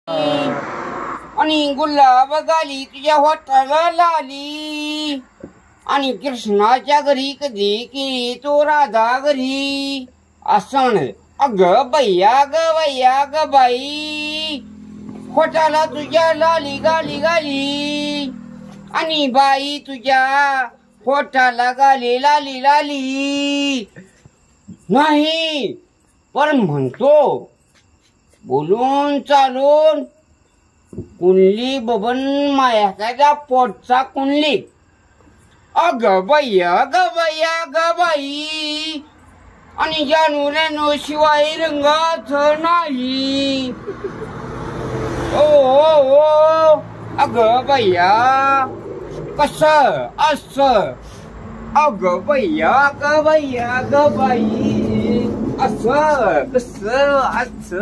आणि गुलाब गाली तुझ्या होठाला लाली आणि कृष्णाच्या घरी कधी की तो राधा घरी असण अग बय्या ग बाई होठाला तुझ्या लाली गाली गाली आणि बाई तुझ्या होठाला गाली लाली लाली नाही पण म्हणतो बोलून चालून कुंडली बबन मायाच्या पोटचा कुंडली अग बय्या ग बाई आणि जानू रेनो शिवाय रंगाच नाही ओ अग बय्या कस अस अग बय्या ग बाई अस कस अस